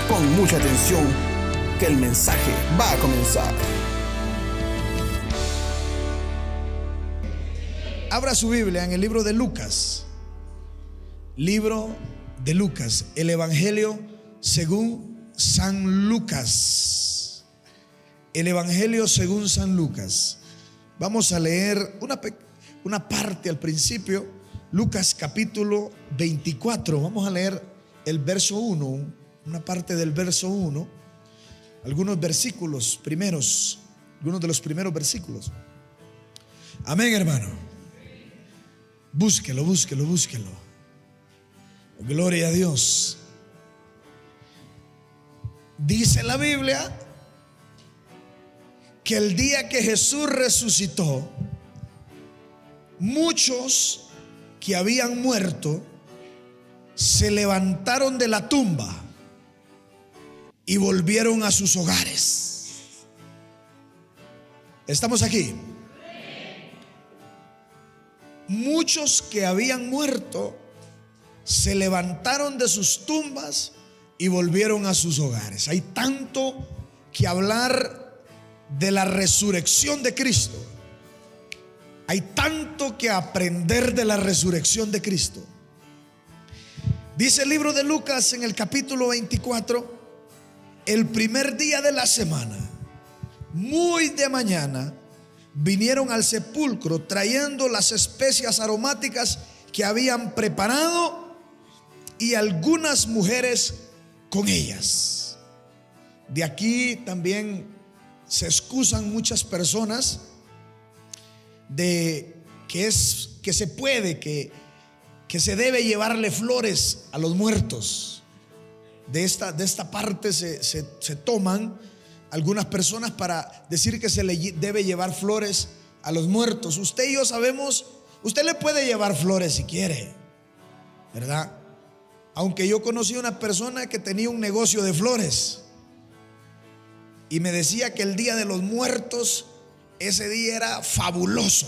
Pon mucha atención, que el mensaje va a comenzar. Abra su Biblia en el libro de Lucas. Libro de Lucas, el Evangelio según San Lucas. El Evangelio según San Lucas. Vamos a leer una parte al principio. Lucas capítulo 24. Vamos a leer el verso 1, una parte del verso 1, algunos versículos primeros, algunos de los primeros versículos. Amén, hermano. Búsquelo. Gloria a Dios. Dice la Biblia que el día que Jesús resucitó, muchos que habían muerto se levantaron de la tumba y volvieron a sus hogares. ¿Estamos aquí? Muchos que habían muerto se levantaron de sus tumbas y volvieron a sus hogares. Hay tanto que hablar de la resurrección de Cristo. Hay tanto que aprender de la resurrección de Cristo. Dice el libro de Lucas en el capítulo 24, el primer día de la semana, muy de mañana, vinieron al sepulcro trayendo las especias aromáticas que habían preparado y algunas mujeres con ellas. De aquí también se excusan muchas personas de que se debe llevarle flores a los muertos. De esta parte se toman algunas personas para decir que se le debe llevar flores a los muertos. Usted y yo sabemos, usted le puede llevar flores si quiere, ¿verdad? Aunque yo conocí a una persona que tenía un negocio de flores y me decía que el día de los muertos, ese día era fabuloso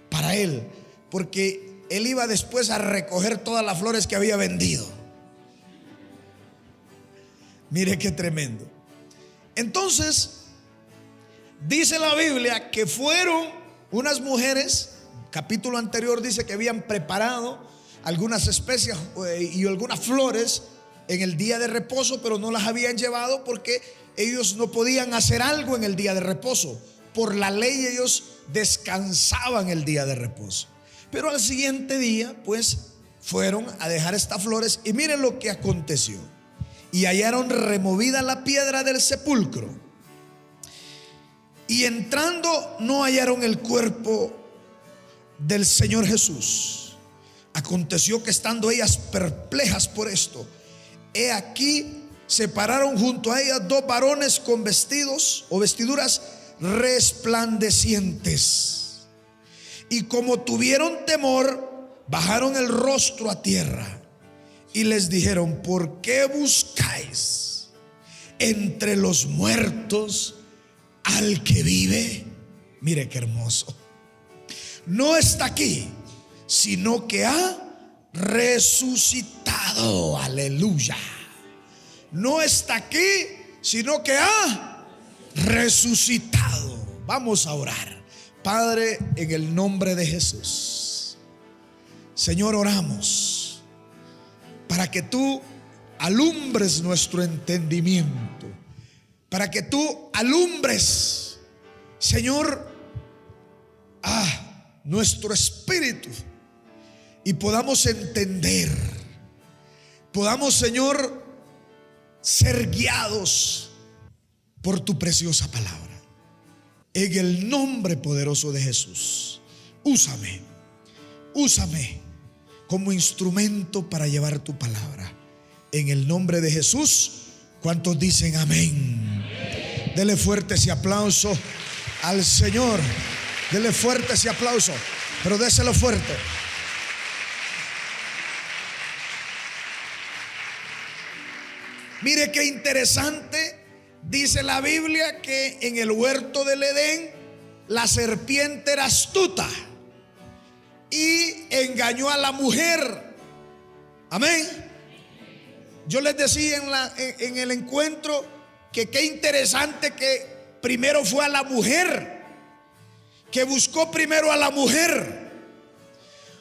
para él, porque él iba después a recoger todas las flores que había vendido. Mire qué tremendo. Entonces, dice la Biblia que fueron unas mujeres, capítulo anterior dice que habían preparado algunas especias y algunas flores en el día de reposo, pero no las habían llevado porque ellos no podían hacer algo en el día de reposo. Por la ley ellos descansaban el día de reposo. Pero al siguiente día, pues, fueron a dejar estas flores y miren lo que aconteció. Y hallaron removida la piedra del sepulcro. Y entrando no hallaron el cuerpo del Señor Jesús. Aconteció que estando ellas perplejas por esto, he aquí se pararon junto a ellas dos varones con vestidos o vestiduras resplandecientes. Y como tuvieron temor, bajaron el rostro a tierra. Y les dijeron: ¿por qué buscáis entre los muertos al que vive? Mire qué hermoso. No está aquí, sino que ha resucitado. Aleluya. No está aquí, sino que ha resucitado. Vamos a orar. Padre, en el nombre de Jesús, Señor, oramos para que tú alumbres nuestro entendimiento, para que tú alumbres, Señor, nuestro espíritu y podamos entender, podamos, Señor, ser guiados por tu preciosa palabra. En el nombre poderoso de Jesús, úsame como instrumento para llevar tu palabra. En el nombre de Jesús, ¿cuántos dicen amén? Dele fuerte ese aplauso al Señor. Dele fuerte ese aplauso, pero déselo fuerte. Mire qué interesante. Dice la Biblia que en el huerto del Edén la serpiente era astuta y engañó a la mujer. Amén. yo les decía en el encuentro que qué interesante que primero fue a la mujer, que buscó primero a la mujer,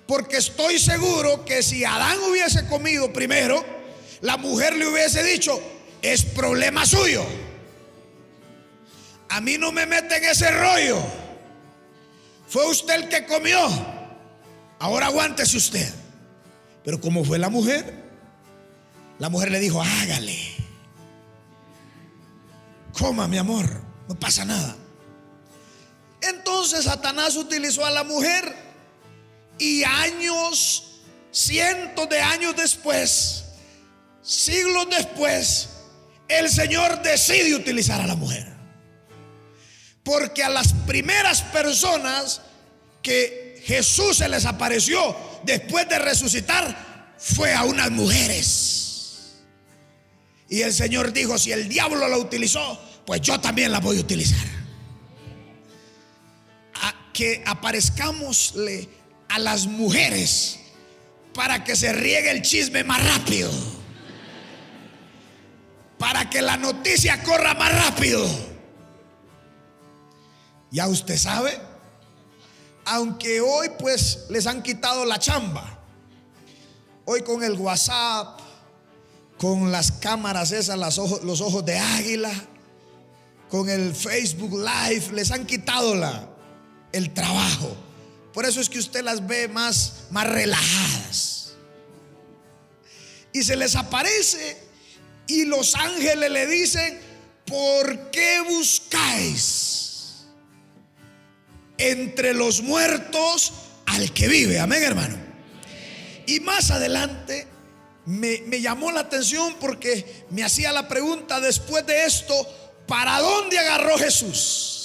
porque estoy seguro que si Adán hubiese comido primero, la mujer le hubiese dicho: es problema suyo, a mí no me mete en ese rollo, fue usted el que comió, ahora aguántese usted. Pero como fue la mujer le dijo: hágale, coma mi amor, no pasa nada. Entonces Satanás utilizó a la mujer, y años, cientos de años después, siglos después, el Señor decide utilizar a la mujer. Porque a las primeras personas que Jesús se les apareció después de resucitar fue a unas mujeres. Y el Señor dijo: si el diablo la utilizó, pues yo también la voy a utilizar. Que aparezcamosle a las mujeres para que se riegue el chisme más rápido, para que la noticia corra más rápido. Ya usted sabe, aunque hoy pues les han quitado la chamba, hoy con el WhatsApp, con las cámaras esas, los ojos de águila, con el Facebook Live, les han quitado el trabajo. Por eso es que usted las ve más relajadas. Y se les aparece y los ángeles le dicen: ¿por qué buscáis entre los muertos al que vive? Amén, hermano. Y más adelante me llamó la atención porque me hacía la pregunta después de esto: ¿para dónde agarró Jesús?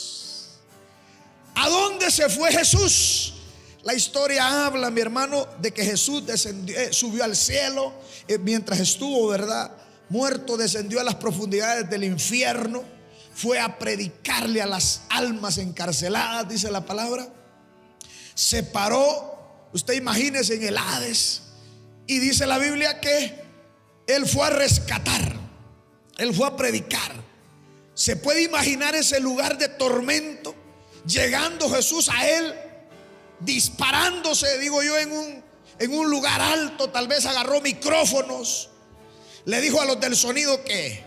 ¿A dónde se fue Jesús? La historia habla, mi hermano, de que Jesús subió al cielo mientras estuvo, ¿verdad?, muerto. Descendió a las profundidades del infierno, fue a predicarle a las almas encarceladas, dice la palabra. Se paró, usted imagínese, en el Hades, y dice la Biblia que él fue a rescatar, él fue a predicar. Se puede imaginar ese lugar de tormento, llegando Jesús a él, disparándose, digo yo, en un lugar alto. Tal vez agarró micrófonos, le dijo a los del sonido que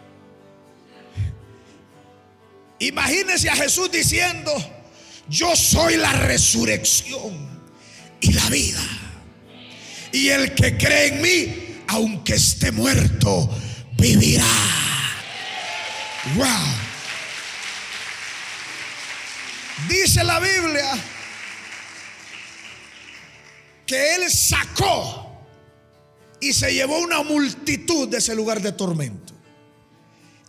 imagínese a Jesús diciendo: yo soy la resurrección y la vida, y el que cree en mí, aunque esté muerto, vivirá. Wow. Dice la Biblia que él sacó y se llevó una multitud de ese lugar de tormento.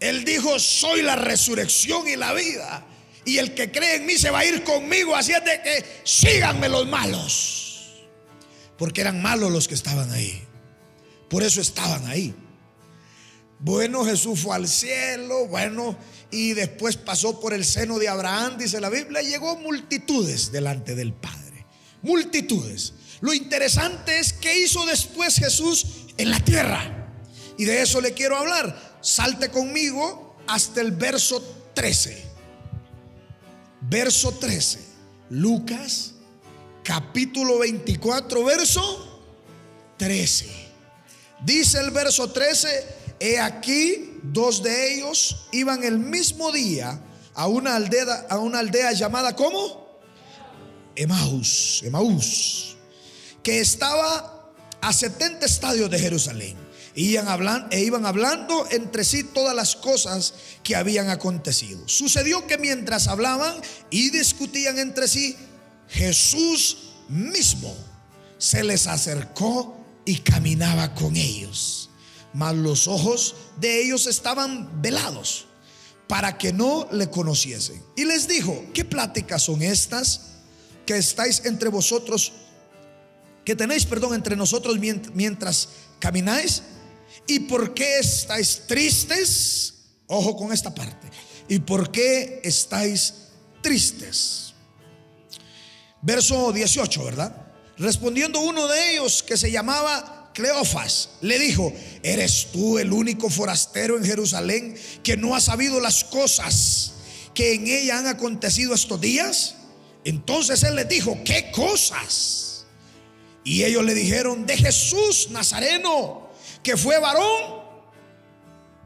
Él dijo: soy la resurrección y la vida, y el que cree en mí se va a ir conmigo, así es de que síganme los malos. Porque eran malos los que estaban ahí, por eso estaban ahí. Bueno, Jesús fue al cielo, bueno, y después pasó por el seno de Abraham, dice la Biblia, y llegó multitudes delante del Padre. Multitudes. Lo interesante es qué hizo después Jesús en la tierra, y de eso le quiero hablar. Salte conmigo hasta el verso 13. Verso 13. Lucas capítulo 24, verso 13. Dice el verso 13: he aquí, dos de ellos iban el mismo día a una aldea llamada, ¿cómo? Emaús, que estaba a 70 estadios de Jerusalén. Iban hablando entre sí todas las cosas que habían acontecido. Sucedió que mientras hablaban y discutían entre sí, Jesús mismo se les acercó y caminaba con ellos. Mas los ojos de ellos estaban velados para que no le conociesen. Y les dijo: ¿qué pláticas son estas que estáis entre vosotros, que tenéis, entre nosotros mientras camináis? ¿Y por qué estáis tristes? Ojo con esta parte. ¿Y por qué estáis tristes? Verso 18, ¿verdad? Respondiendo uno de ellos, que se llamaba Cleofas le dijo: ¿eres tú el único forastero en Jerusalén que no ha sabido las cosas que en ella han acontecido estos días? Entonces él les dijo: ¿qué cosas? Y ellos le dijeron: de Jesús Nazareno, que fue varón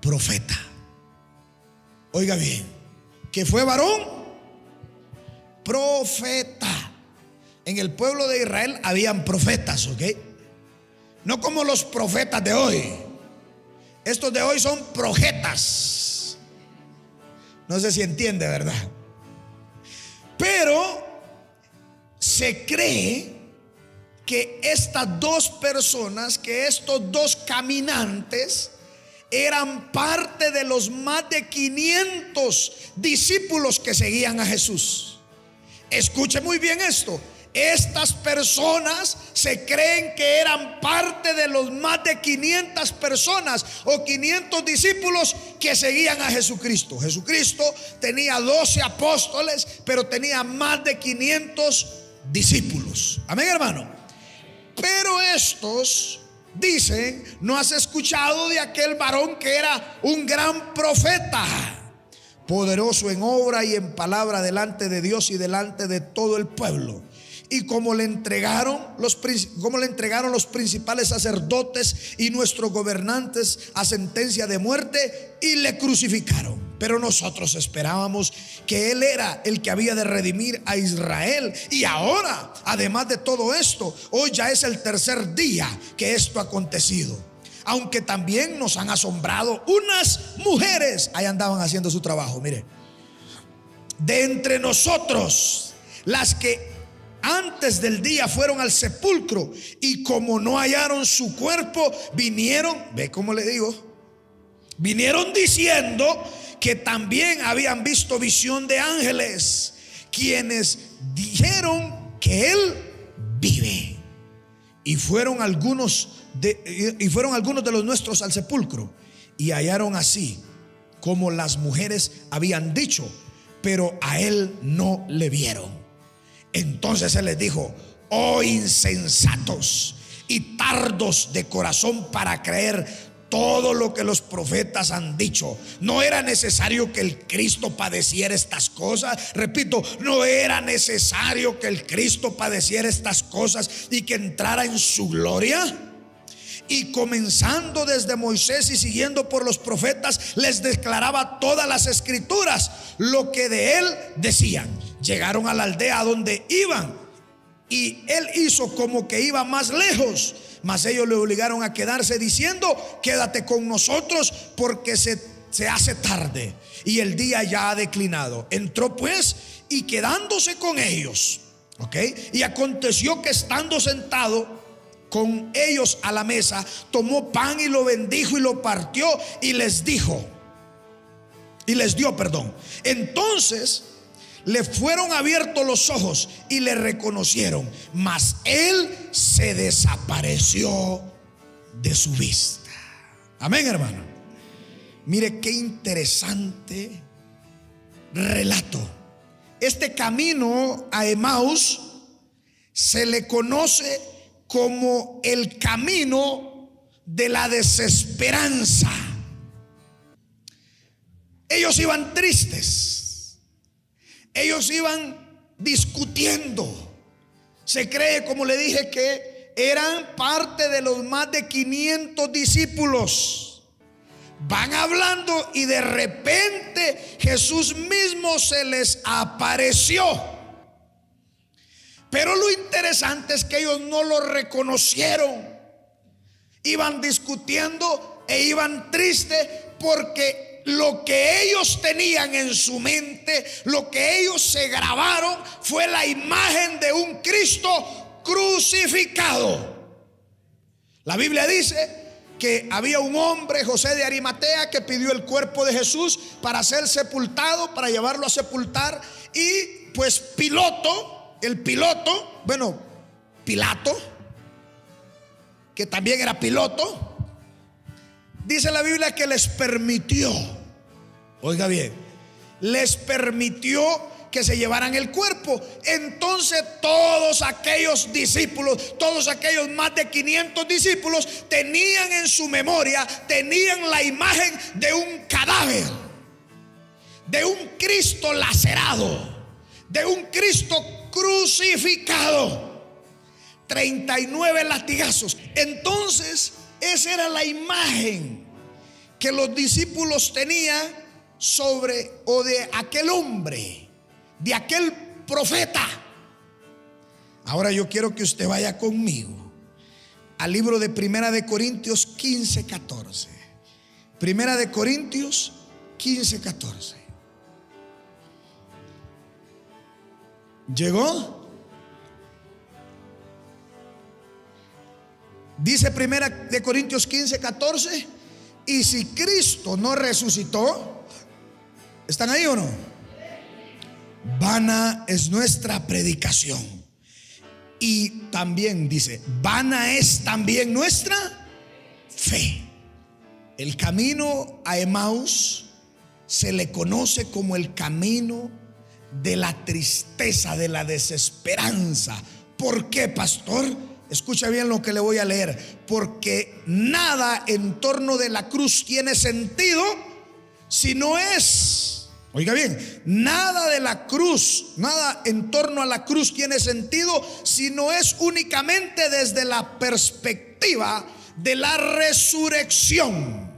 profeta. Oiga bien, que fue varón profeta. En el pueblo de Israel habían profetas, ¿ok? No como los profetas de hoy. Estos de hoy son projetas. No sé si entiende, ¿verdad? Pero se cree que estas dos personas, que estos dos caminantes, eran parte de los más de 500 discípulos que seguían a Jesús. Escuche muy bien esto. Estas personas se creen que eran parte de los más de 500 personas o 500 discípulos que seguían a Jesucristo. Jesucristo tenía 12 apóstoles, pero tenía más de 500 discípulos. Amén, hermano. Pero estos dicen: ¿no has escuchado de aquel varón que era un gran profeta, poderoso en obra y en palabra delante de Dios y delante de todo el pueblo? Y como le entregaron los principales sacerdotes y nuestros gobernantes a sentencia de muerte, y le crucificaron. Pero nosotros esperábamos que él era el que había de redimir a Israel. Y ahora, además de todo esto, hoy ya es el tercer día que esto ha acontecido. Aunque también nos han asombrado unas mujeres. Ahí andaban haciendo su trabajo, mire. De entre nosotros, las que antes del día fueron al sepulcro, y como no hallaron su cuerpo, vinieron, ve cómo le digo, vinieron diciendo que también habían visto visión de ángeles, quienes dijeron que él vive. Y fueron algunos de los nuestros al sepulcro, y hallaron así como las mujeres habían dicho, pero a él no le vieron. Entonces él les dijo: oh insensatos y tardos de corazón para creer todo lo que los profetas han dicho. ¿No era necesario que el Cristo padeciera estas cosas? Repito, no era necesario que el Cristo padeciera estas cosas y que entrara en su gloria. Y comenzando desde Moisés y siguiendo por los profetas, les declaraba todas las escrituras lo que de él decían. Llegaron a la aldea donde iban, y él hizo como que iba más lejos, mas ellos le obligaron a quedarse, diciendo: quédate con nosotros, porque se hace tarde y el día ya ha declinado. Entró pues, y quedándose con ellos, ¿ok? Y aconteció que estando sentado con ellos a la mesa, tomó pan y lo bendijo y lo partió y les dio. Entonces le fueron abiertos los ojos y le reconocieron, mas él se desapareció de su vista. Amén, hermano. Mire qué interesante relato. Este camino a Emaús se le conoce como el camino de la desesperanza. Ellos iban tristes, ellos iban discutiendo. Se cree, como le dije, que eran parte de los más de 500 discípulos. Van hablando y de repente Jesús mismo se les apareció. Pero lo interesante es que ellos no lo reconocieron. Iban discutiendo e iban tristes porque lo que ellos tenían en su mente, lo que ellos se grabaron, fue la imagen de un Cristo crucificado. La Biblia dice que había un hombre, José de Arimatea, que pidió el cuerpo de Jesús para ser sepultado, para llevarlo a sepultar. Y pues Pilato, que también era piloto, dice la Biblia que les permitió, oiga bien, les permitió que se llevaran el cuerpo. Entonces todos aquellos discípulos, todos aquellos más de 500 discípulos, tenían en su memoria, tenían la imagen de un cadáver, de un Cristo lacerado, de un Cristo crucificado, 39 latigazos. Entonces esa era la imagen que los discípulos tenían sobre o de aquel hombre, de aquel profeta. Ahora yo quiero que usted vaya conmigo al libro de Primera de Corintios 15, 14. Primera de Corintios 15, 14. ¿Llegó? Dice Primera de Corintios 15, 14. Y si Cristo no resucitó, ¿están ahí o no? Vana es nuestra predicación. Y también dice, vana es también nuestra fe. El camino a Emaús se le conoce como el camino de la tristeza, de la desesperanza. ¿Por qué, pastor? Escucha bien lo que le voy a leer. Porque nada en torno de la cruz tiene sentido si no es, oiga bien, nada de la cruz, nada en torno a la cruz tiene sentido si no es únicamente desde la perspectiva de la resurrección.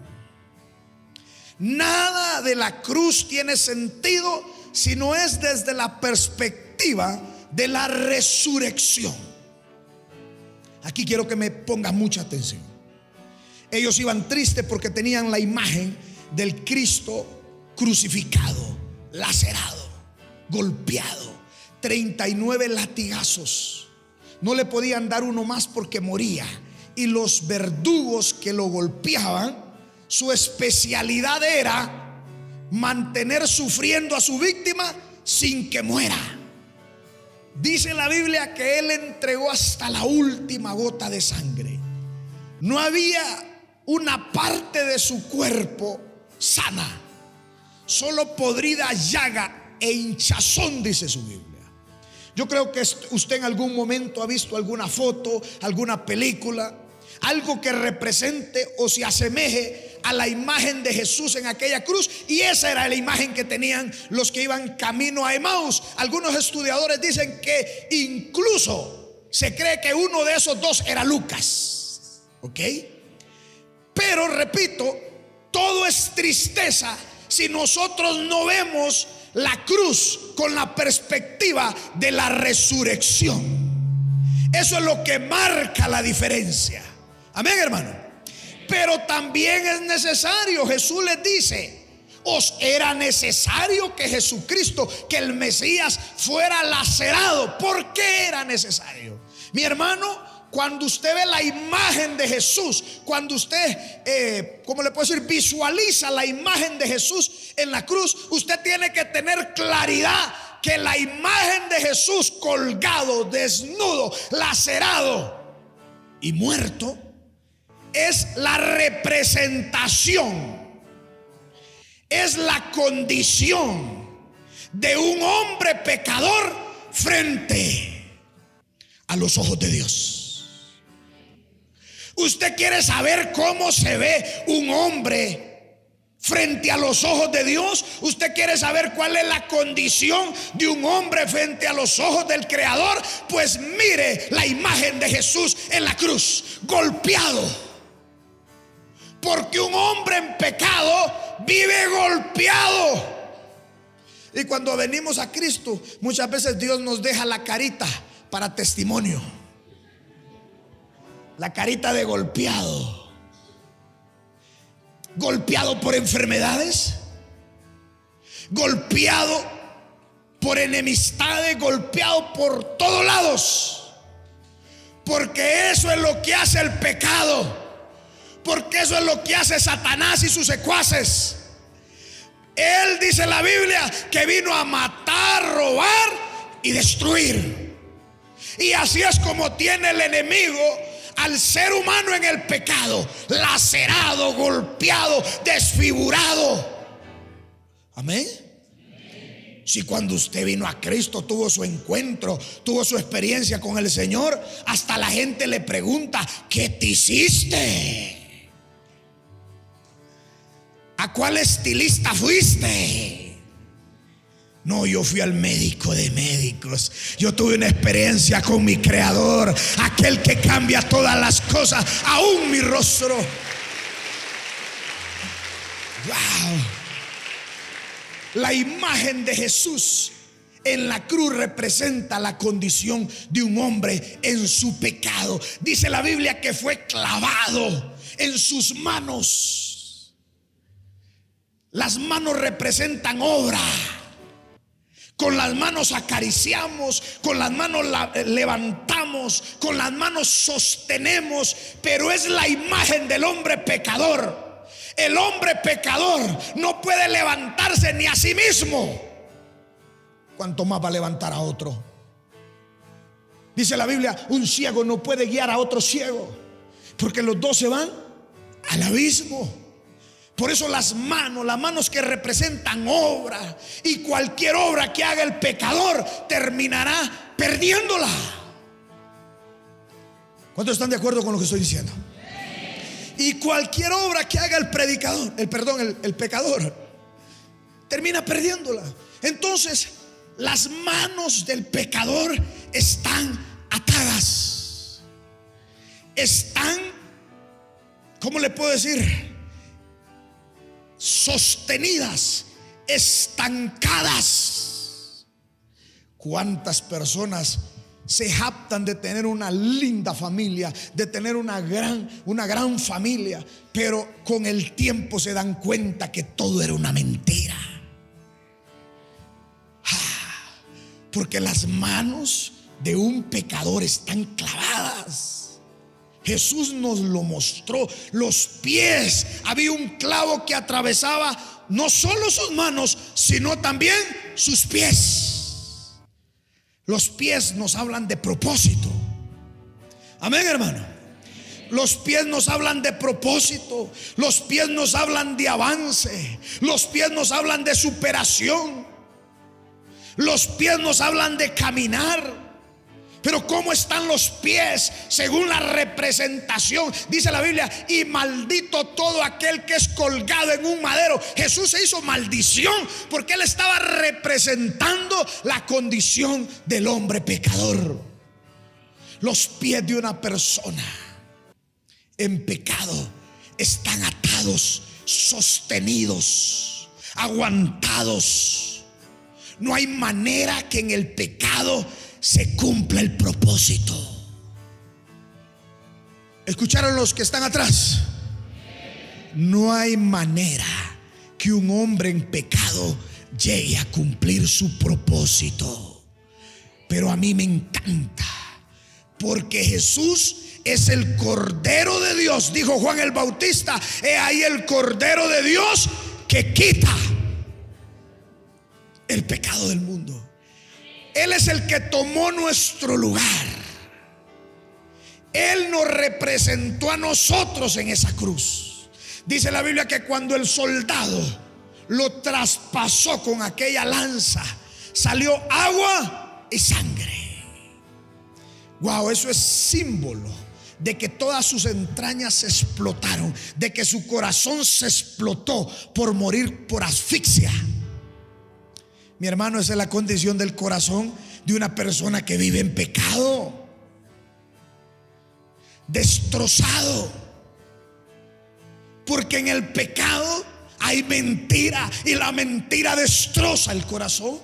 Nada de la cruz tiene sentido si no es desde la perspectiva de la resurrección. Aquí quiero que me ponga mucha atención. Ellos iban tristes porque tenían la imagen del Cristo crucificado, lacerado, golpeado, 39 latigazos. No le podían dar uno más porque moría. Y los verdugos que lo golpeaban, su especialidad era mantener sufriendo a su víctima sin que muera. Dice la Biblia que él entregó hasta la última gota de sangre. No había una parte de su cuerpo sana, solo podrida llaga e hinchazón, dice su Biblia. Yo creo que usted en algún momento ha visto alguna foto, alguna película, algo que represente o se asemeje a la imagen de Jesús en aquella cruz. Y esa era la imagen que tenían los que iban camino a Emaús. Algunos estudiadores dicen que incluso se cree que uno de esos dos era Lucas. ¿Ok? Pero repito, todo es tristeza si nosotros no vemos la cruz con la perspectiva de la resurrección. Eso es lo que marca la diferencia. Amén, hermano. Pero también es necesario, Jesús les dice, os era necesario que Jesucristo, que el Mesías fuera lacerado. ¿Por qué era necesario? Mi hermano, cuando usted ve la imagen de Jesús, cuando usted, ¿cómo le puedo decir? Visualiza la imagen de Jesús en la cruz, usted tiene que tener claridad que la imagen de Jesús colgado, desnudo, lacerado y muerto es la representación, es la condición de un hombre pecador frente a los ojos de Dios. ¿Usted quiere saber cómo se ve un hombre frente a los ojos de Dios? ¿Usted quiere saber cuál es la condición de un hombre frente a los ojos del Creador? Pues mire la imagen de Jesús en la cruz, golpeado. Porque un hombre en pecado vive golpeado. Y cuando venimos a Cristo, muchas veces Dios nos deja la carita para testimonio. La carita de golpeado. Golpeado por enfermedades, golpeado por enemistades, golpeado por todos lados. Porque eso es lo que hace el pecado. Porque eso es lo que hace Satanás y sus secuaces. Él, dice la Biblia, que vino a matar, robar y destruir. Y así es como tiene el enemigo al ser humano en el pecado, lacerado, golpeado, desfigurado. Amén. Si cuando usted vino a Cristo, tuvo su encuentro, tuvo su experiencia con el Señor, hasta la gente le pregunta: ¿qué te hiciste? ¿A cuál estilista fuiste? No, yo fui al médico de médicos. Yo tuve una experiencia con mi Creador, aquel que cambia todas las cosas, aún mi rostro. Wow. La imagen de Jesús en la cruz representa la condición de un hombre en su pecado. Dice la Biblia que fue clavado en sus manos. Las manos representan obra. Con las manos acariciamos, con las manos levantamos, con las manos sostenemos, pero es la imagen del hombre pecador. El hombre pecador no puede levantarse ni a sí mismo, cuanto más va a levantar a otro. Dice la Biblia: un ciego no puede guiar a otro ciego, porque los dos se van al abismo. Por eso las manos que representan obra, y cualquier obra que haga el pecador terminará perdiéndola. ¿Cuántos están de acuerdo con lo que estoy diciendo? Y cualquier obra que haga el pecador termina perdiéndola. Entonces, las manos del pecador están atadas. Están, ¿cómo le puedo decir? Sostenidas, estancadas. ¿Cuántas personas se jactan de tener una linda familia, de tener una gran familia, pero con el tiempo se dan cuenta que todo era una mentira? Porque las manos de un pecador están clavadas. Jesús nos lo mostró. Los pies, había un clavo que atravesaba no solo sus manos, sino también sus pies. Los pies nos hablan de propósito. Amén, hermano. Los pies nos hablan de propósito. Los pies nos hablan de avance. Los pies nos hablan de superación. Los pies nos hablan de caminar. Pero ¿cómo están los pies? Según la representación, dice la Biblia: y maldito todo aquel que es colgado en un madero. Jesús se hizo maldición porque él estaba representando la condición del hombre pecador. Los pies de una persona en pecado están atados, sostenidos, aguantados. No hay manera que en el pecado se cumpla el propósito. ¿Escucharon los que están atrás? No hay manera que un hombre en pecado llegue a cumplir su propósito. Pero a mí me encanta, porque Jesús es el Cordero de Dios. Dijo Juan el Bautista: he ahí el Cordero de Dios que quita el pecado del mundo. Él es el que tomó nuestro lugar. Él nos representó a nosotros en esa cruz. Dice la Biblia que cuando el soldado lo traspasó con aquella lanza, salió agua y sangre. Wow, eso es símbolo de que todas sus entrañas se explotaron, de que su corazón se explotó por morir por asfixia. Mi hermano, esa es la condición del corazón de una persona que vive en pecado. Destrozado. Porque en el pecado hay mentira, y la mentira destroza el corazón.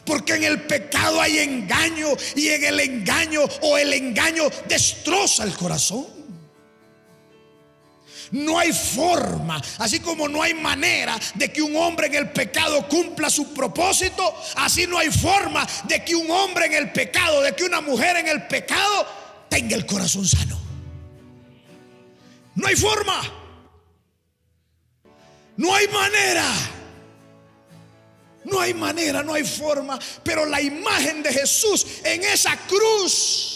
Porque en el pecado hay engaño, y en el engaño destroza el corazón. No hay forma, así como no hay manera de que un hombre en el pecado cumpla su propósito, así no hay forma de que un hombre en el pecado, de que una mujer en el pecado tenga el corazón sano. No hay forma. No hay manera. No hay manera, no hay forma. Pero la imagen de Jesús en esa cruz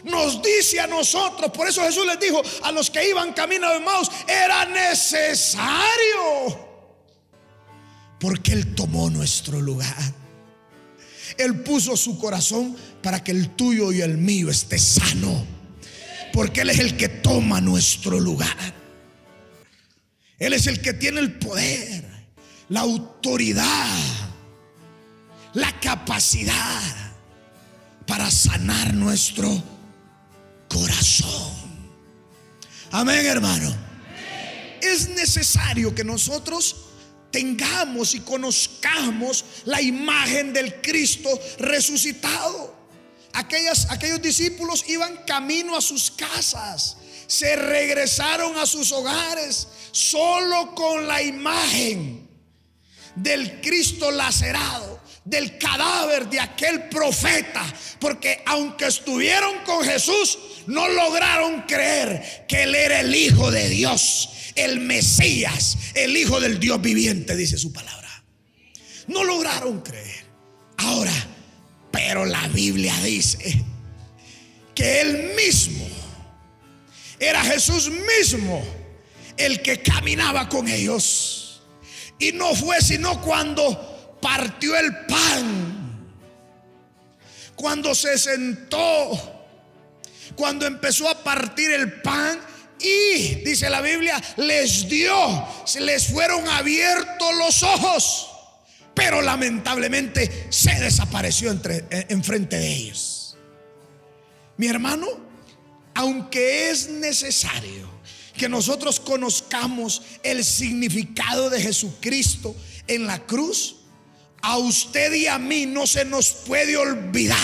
nos dice a nosotros. Por eso Jesús les dijo a los que iban camino de Emaús: era necesario porque Él tomó nuestro lugar. Él puso su corazón para que el tuyo y el mío esté sano, porque Él es el que toma nuestro lugar. Él es el que tiene el poder, la autoridad, la capacidad para sanar nuestro corazón. Amén, hermano. Es necesario que nosotros tengamos y conozcamos la imagen del Cristo resucitado. Aquellos discípulos iban camino a sus casas, se regresaron a sus hogares solo con la imagen del Cristo lacerado, del cadáver de aquel profeta, porque aunque estuvieron con Jesús, no lograron creer que Él era el Hijo de Dios, el Mesías, el Hijo del Dios viviente, dice su palabra. No lograron creer. Ahora, pero la Biblia dice que Él mismo, era Jesús mismo el que caminaba con ellos. Y no fue sino cuando partió el pan, cuando se sentó, cuando empezó a partir el pan, y dice la Biblia, se les fueron abiertos los ojos, pero lamentablemente se desapareció enfrente de ellos. Mi hermano, aunque es necesario que nosotros conozcamos el significado de Jesucristo en la cruz, a usted y a mí no se nos puede olvidar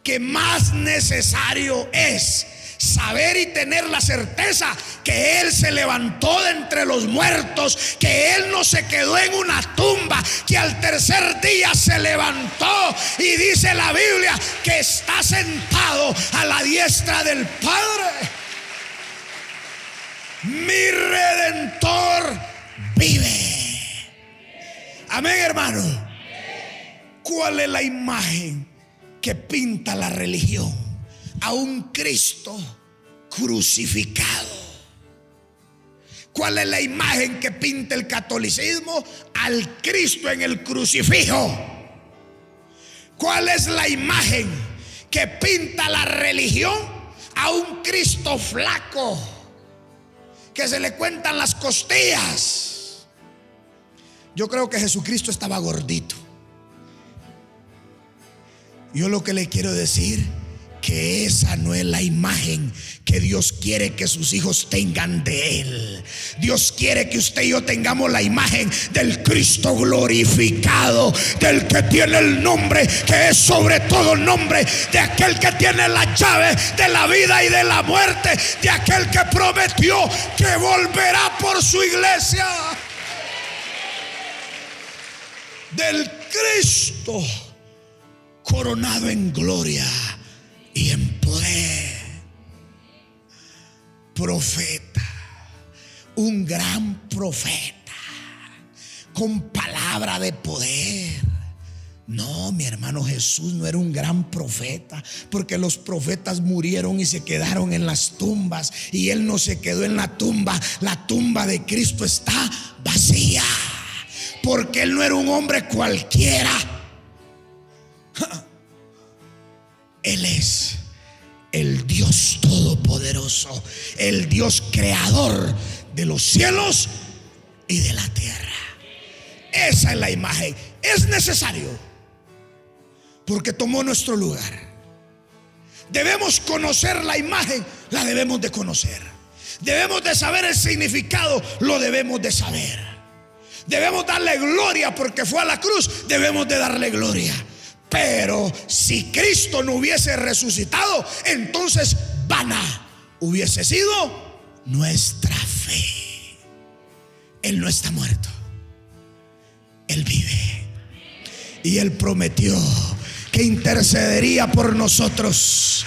que más necesario es saber y tener la certeza que Él se levantó de entre los muertos, que Él no se quedó en una tumba, que al tercer día se levantó, y dice la Biblia que está sentado a la diestra del Padre. Mi Redentor vive. Amén, hermano. ¿Cuál es la imagen que pinta la religión? A un Cristo crucificado. ¿Cuál es la imagen que pinta el catolicismo? Al Cristo en el crucifijo. ¿Cuál es la imagen que pinta la religión? A un Cristo flaco, que se le cuentan las costillas. Yo creo que Jesucristo estaba gordito. Yo lo que le quiero decir, que esa no es la imagen que Dios quiere que sus hijos tengan de Él. Dios quiere que usted y yo tengamos la imagen del Cristo glorificado, del que tiene el nombre que es sobre todo nombre, de aquel que tiene la llave de la vida y de la muerte, de aquel que prometió que volverá por su iglesia, del Cristo coronado en gloria y en poder. Profeta, un gran profeta, con palabra de poder. No, mi hermano, Jesús no era un gran profeta, porque los profetas murieron y se quedaron en las tumbas, y Él no se quedó en la tumba. La tumba de Cristo está vacía, porque Él no era un hombre cualquiera. Él es el Dios todopoderoso, el Dios creador de los cielos y de la tierra. Esa es la imagen. Es necesario, porque tomó nuestro lugar. Debemos conocer la imagen, la debemos de conocer. Debemos de saber el significado, lo debemos de saber. Debemos darle gloria porque fue a la cruz, debemos de darle gloria. Pero si Cristo no hubiese resucitado, entonces vana hubiese sido nuestra fe. Él no está muerto, Él vive. Y Él prometió que intercedería por nosotros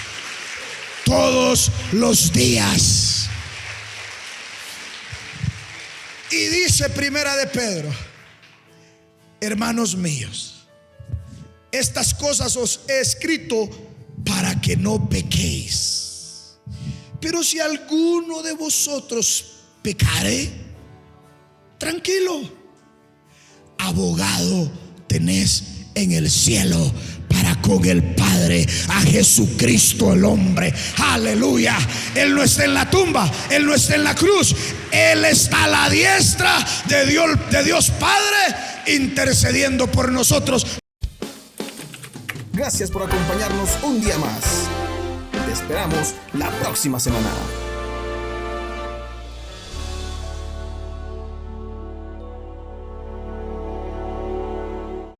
todos los días. Y dice Primera de Pedro: hermanos míos, estas cosas os he escrito para que no pequéis. Pero si alguno de vosotros pecare, tranquilo, abogado tenés en el cielo para con el Padre, a Jesucristo el hombre. Aleluya. Él no está en la tumba, Él no está en la cruz, Él está a la diestra de Dios Padre, intercediendo por nosotros. Gracias por acompañarnos un día más. Te esperamos la próxima semana.